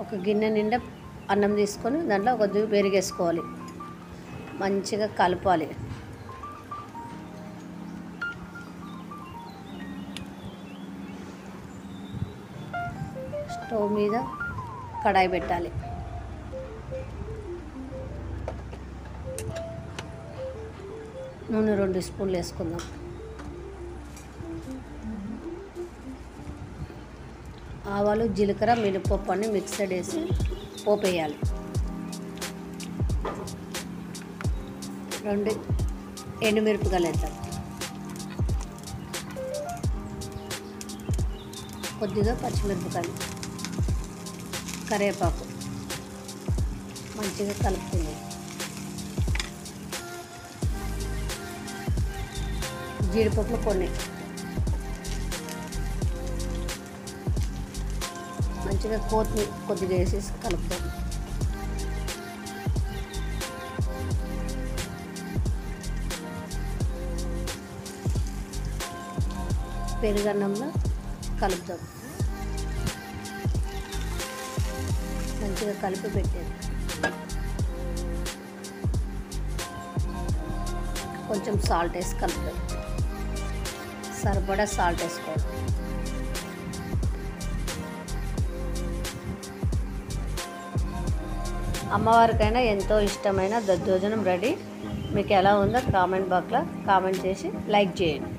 ఒక గిన్నె నిండా అన్నం తీసుకొని దాంట్లో ఒక దువ్వు పెరిగేసుకోవాలి, మంచిగా కలపాలి. స్టవ్ మీద కడాయి పెట్టాలి. నూనె 2 స్పూన్లు వేసుకుందాం. ఆవాలు, జీలకర్ర, మినపప్పు అన్ని మిక్సర్ వేసి పోపు వేయాలి. 2 ఎండుమిరపకాయలు వేద్దాం. కొద్దిగా పచ్చిమిరపకాయలు, కరివేపాకు మంచిగా కలుపుకుందాం. జీడిపప్పులు కొన్ని మంచిగా కొత్తిమీర కొద్దిగా వేసేసి కలుపుతాం. పెరుగన్నంలో కలుపుతాం. మంచిగా కలిపి పెట్టేది. కొంచెం సాల్ట్ వేసి కలుపుతాం. సరిపడా సాల్ట్ వేసుకోవాలి. అమ్మవారికైనా ఎంతో ఇష్టమైన దద్దోజనం రెడీ. మీకు ఎలా ఉందో కామెంట్ బాక్స్లో కామెంట్ చేసి లైక్ చేయండి.